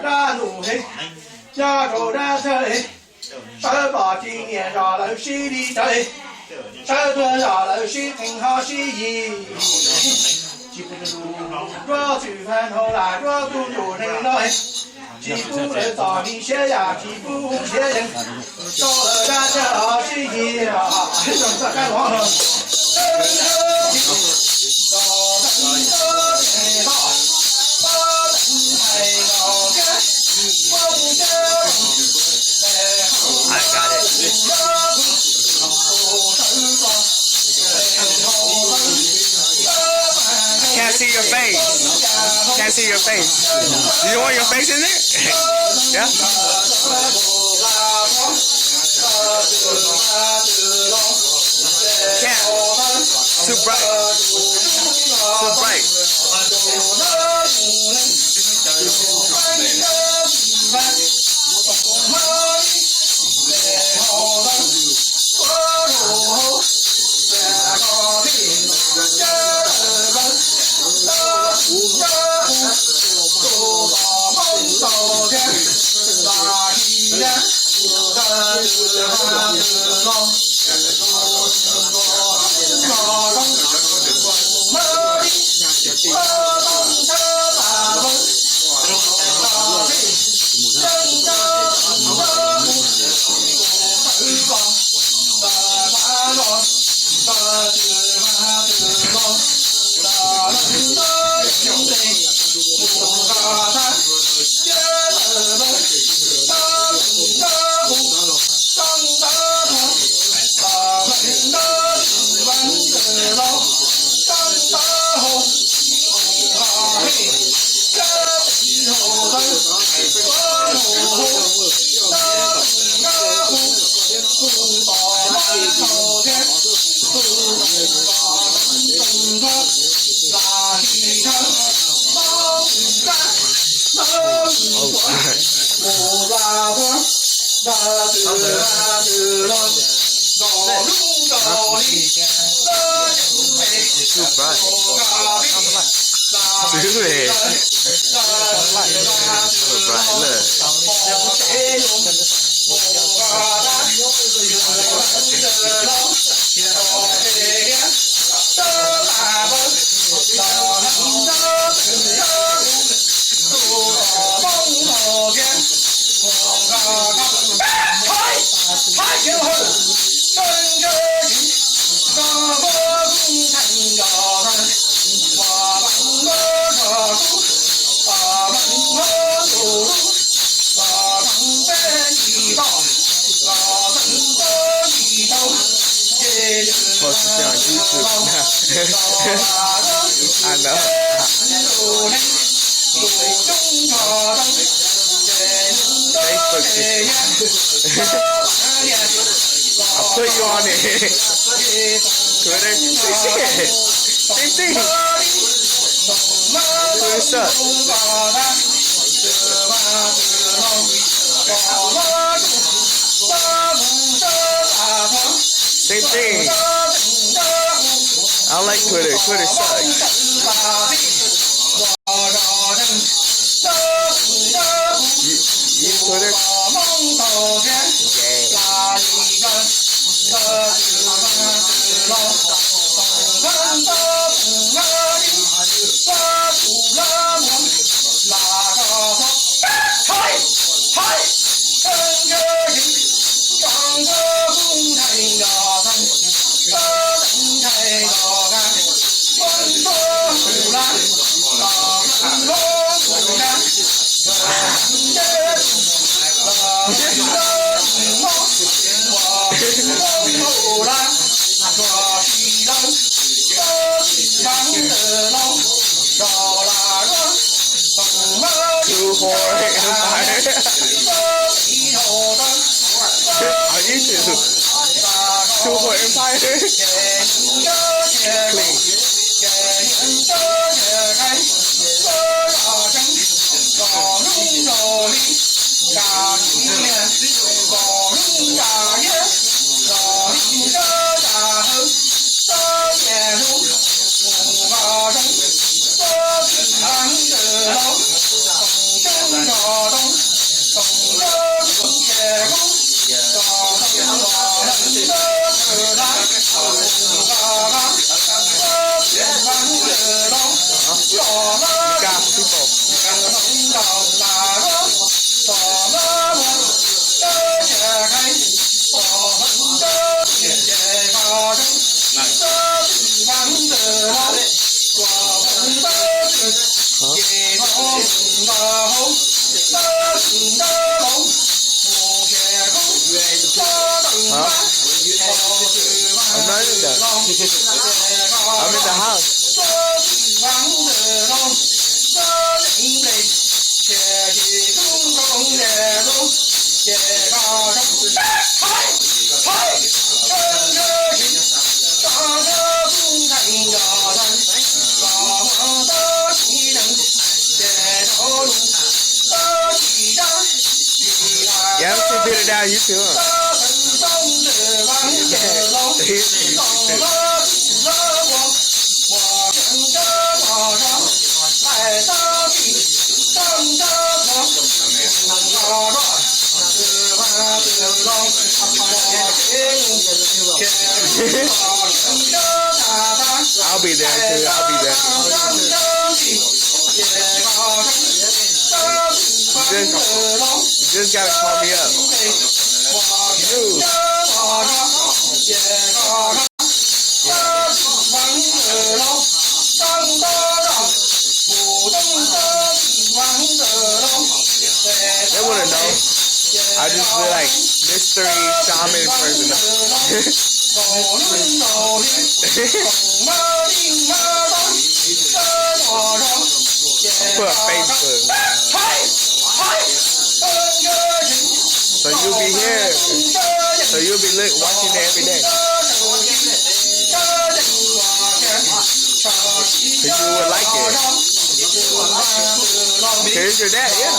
ra đủ hết ra đồ ra chơi sao bỏ chi nhẹ ra lại xí đi chơi sao đưa ra lại xí thành họ xí gì chỉ phụ đủ ra chữ phan hậu lại ra tu đủ này nói chỉ phụ để tỏ đi xe ya chỉ phụ xe nhân cho ra chơi họ xí gì à chúng ta cái đó rồi I got it. Can't see your face. Can't see your face. You want your face in it? Yeah? Can't. Too bright. Too bright. Posted on YouTube. I know. I'll put you on it. Twitter. Same thing. Twitter sucks. Same thing. I don't like Twitter. Twitter sucks. You use Twitter? On YouTube. Two for Empire. Clean. I'm not in there. I'm in the house. Yeah, I'm still beat it down YouTube, huh? I'll be there too. I'll be there. You just gotta call me up. Dude. They wouldn't know. I just be like mystery shaman person. Put a Facebook. So you'll be here. So you'll be watching it every day. Cause you would like it. Here's your dad, yeah.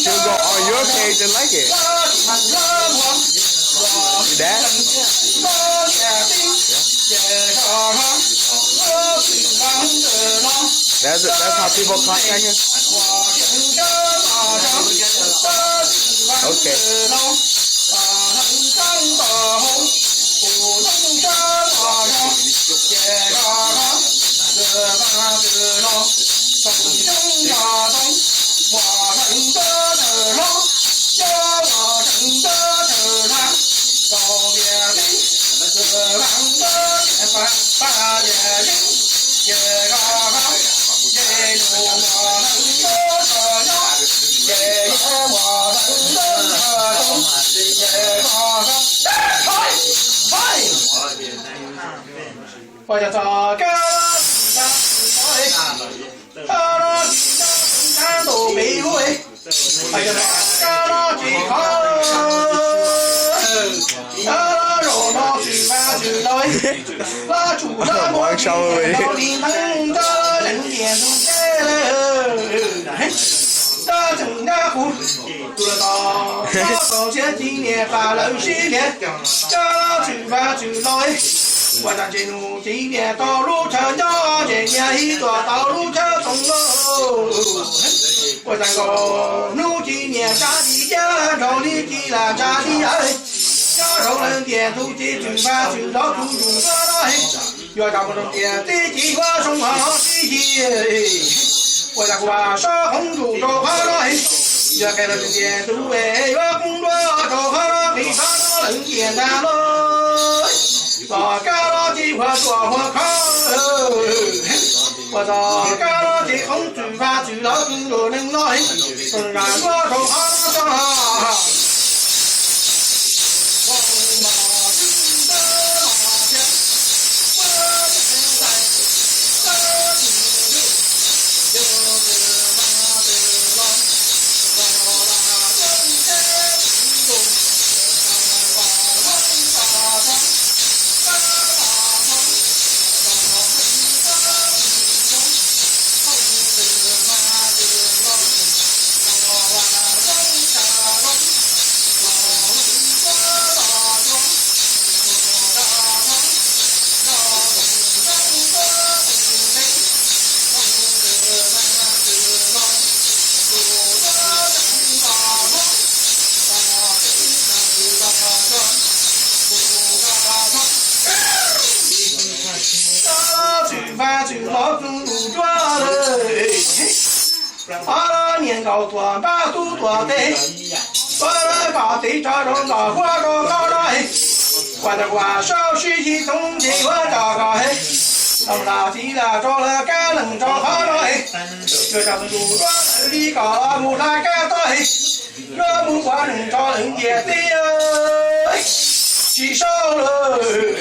She'll go on your page and like it. Your dad? That's how people contact you? Okay.我叫做干都没会，我叫做干几口，肉脑去挖去来，拉住那光到底能的人点都给了，大正家户做得到，到前几年发了10年，干去挖去来。我想进入今年道路车家，今年一座道路车中喽。我想说，如今年家的家，找你起来家的人，家手人点出去去发去到处处说来，要找不中点最计划送好机器。我想我说红烛走好来，要给了中间都为要工作走好了，没看到人点单喽。我干了几块做火烤，我说干了几红猪发去了工作人来，虽然我手好上。年糕多大肚多大，我来把地找着个我着高来，我的我手洗起东西我找个嘿， ông là chỉ là cho là cá lừng cho khó rồi chưa chẳng đủ cho đi cả một là cá tới nó muốn qua đừng cho đừng về tí ơi chỉ sao lời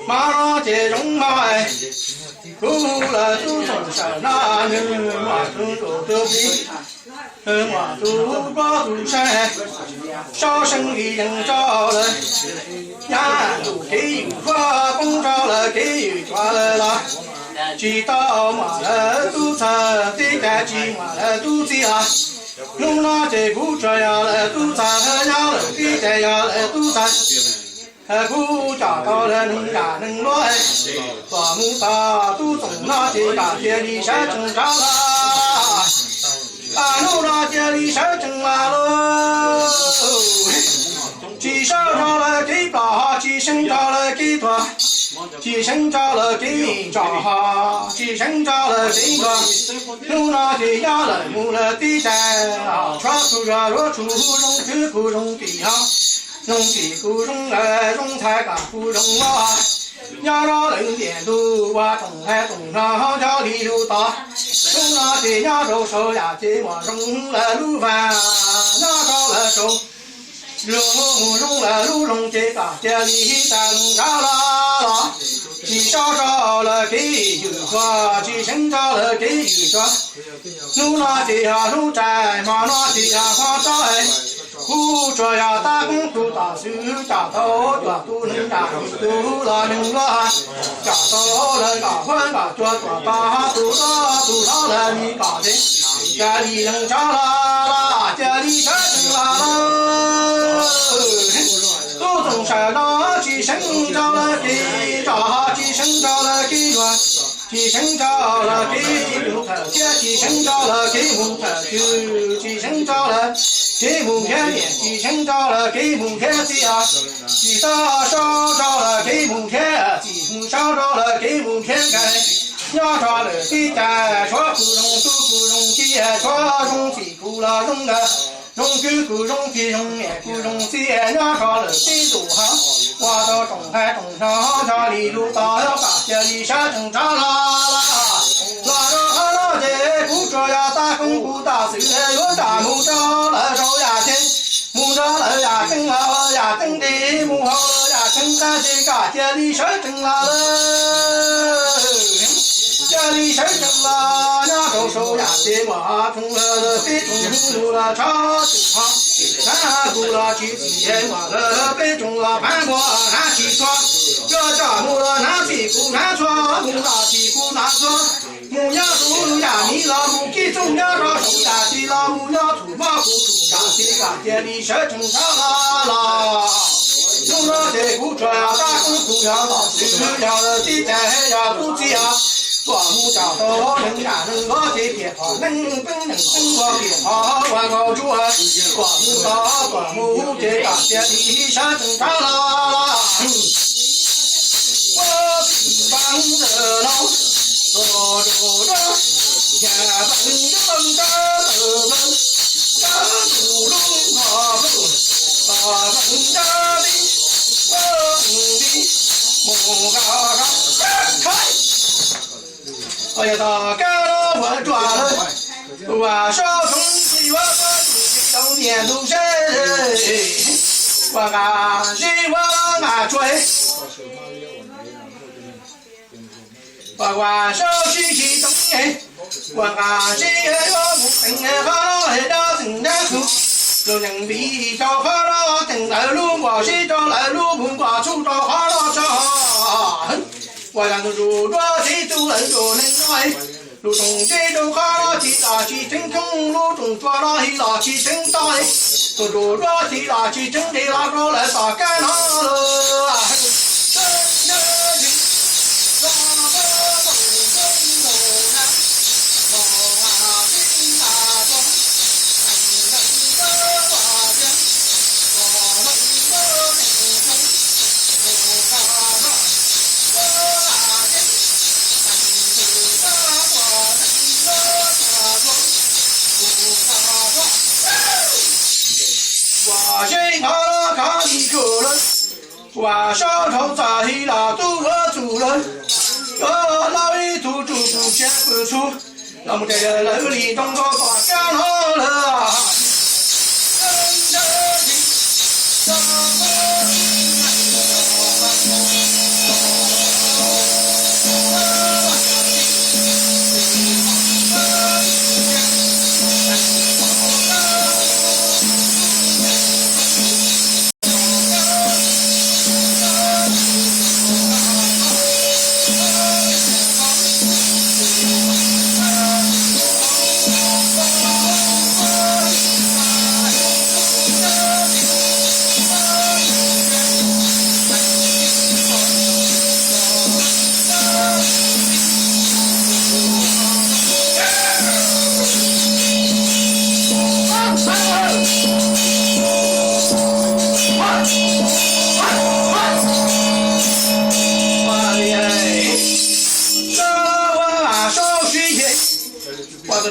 mà chế trong mai cũng là tu sống sợ na nhưng mà tu tu đi mà tu có tu sai so sánh gì dành cho lời nhà tu kỹ qua cũng cho lời kỹ qua lời là chỉ tao mà là tu sa tí cái chỉ mà là tu gì à lúc nào chế cũng cho là tu sa nhau là tí cái là tu sa cú trả tao lên cả nâng lối tòa mu ta tu tổng na chỉ cả chia đi sẽ chừng trả la nô na chia đi sẽ chừng la lô chỉ sao cho là cái tòa chỉ sinh cho là cái tòa chỉ sinh cho là cái trò chỉ sinh cho là cái tòa nô na chỉ ya là mu là tí trái cho tu ra rồi chú rong cứ cu rong tí ha nông chỉ cu rong rong thái cả cu rong ma nhà nó lên điện tu qua trồng hai trồng nó cho đi lưu ta chúng nó thì nhà đâu sâu nhà chỉ mà rong là lưu vàng nhà cho là sâu lưu rong là lưu rong chỉ cả chỉ đi ta rong ra la chỉ cho là cái dự qua chỉ sinh cho là cái dự cho nu nó thì nu trái mà nó thì hoa trái khu cho ya ta cũng tu ta sư trả thấu cho tu nâng trả tu là nâng là trả thấu là cả quan cả cho ta tu đó là đi cả thế cha đi nâng cha la cha đi cha la tu tổng sở đó chỉ sinh cho là cái trả chỉ sinh cho là cái đoàn chỉ sinh cho là cái mùng thở chỉ sinh cho là cái mùng thở chỉ sinh cho là cái mùng khe miệng chỉ sinh cho là cái mùng khe gì à chỉ ta sao cho là cái mùng khe chỉ mùng sao cho là cái mùng khe cái nhớ cho là cái trà cho cụ rong chi cho rong chỉ cụ là rong là rong cứ cụ rong thì rong nhẹ cụ rong chi nhớ cho là cái đủ ha qua đó trồng hai trồng sáu cho đi lưu ta cả giờ đi sát trồng ra là đó để cụ cho ya ta không cụ ta xử lối ta mu cho là rồi ya chân mu cho là ya chân đi mu ho ya chân ta đi cả giờ đi sát trồng giờ đi sát trồng nhớ đầu số ya chế mà trồng là cái trồng là cho ha cụ là chỉ mà là cái trồng là bán qua ha chỉ cho cho mu là ha chỉ cụ ha cho mu là chỉ cụ na cho mu nhớ tu ya mi là mu ki trồng nhớ ra sầu ya chỉ là mu nhớ thủ ma cụ thủ ya chỉ cả giờ đi sát trồng là chúng nó để cụ cho ya ta cũng cụ ya là chỉ ya đi chạy ya tu chi ya quả mu chào to nâng cả nâng có thể thiệt họ nâng có thiệt họ qua ngầu chúa quả mu to quả mu chế cả chế đi sát trồng la 热闹，多着着，也本正的门，大土龙马步，大门家的，我的木嘎嘎开。哎呀，大家了我抓了，我手中的我当年都是，我俺谁我俺追。我管手机去东耶，我俺谁我不等也好了，到等待苦，有人比较好了，等来路我谁找来路不挂出找好了找，我让路着谁都能做能来，路中谁都好了，其他去真空路中抓了一拉去真大，路着其他去真的拉着来打干了。我先看了看一个人，我小头在那都我主人，老一头就不见不出，那么在楼里中个把干好了。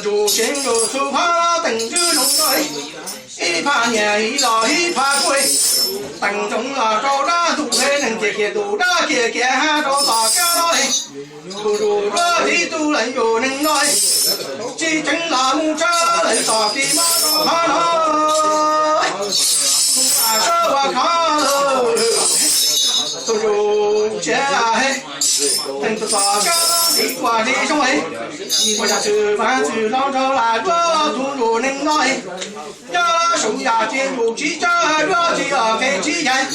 就先就手帕等着弄来，一怕年一老一怕鬼，等中了高大都来能接接都大接接还到大家来，不如这里都能有人来，几阵那木车来打的马上看来，把手我看了，都有钱嘿，等着大家你挂的上来。我想吃饭去老头来我突如能来，呀手呀肩不起着，我只要给几钱，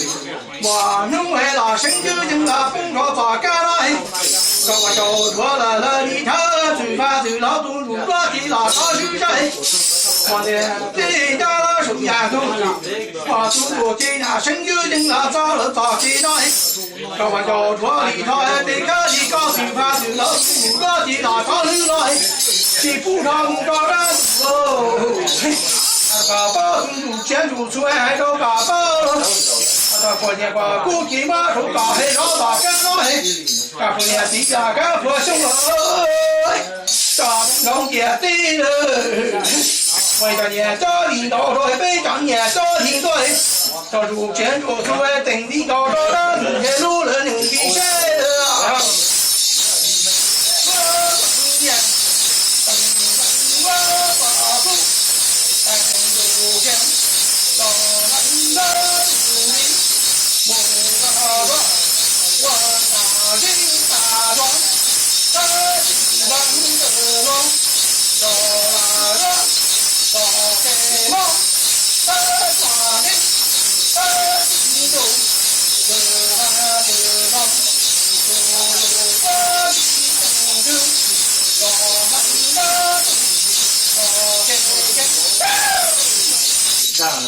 我能为了生就人了风着咋干来，搞我手托了里头，吃饭去老突如我的老头去谁，我的这家手呀头，我突如这那生就人了找了咋起来，搞我手托里头得个你搞吃饭去老突如我的老头去来。是不常找人哦，嘎巴公主前主出来找嘎巴了，过年过过节嘛手嘎黑老大干老黑，嘎过年地下干破兄了，嘎东姐对了，为了年找领导说非常年找领导，找主前主出来等领导找人，也路人能比谁啊？这样的，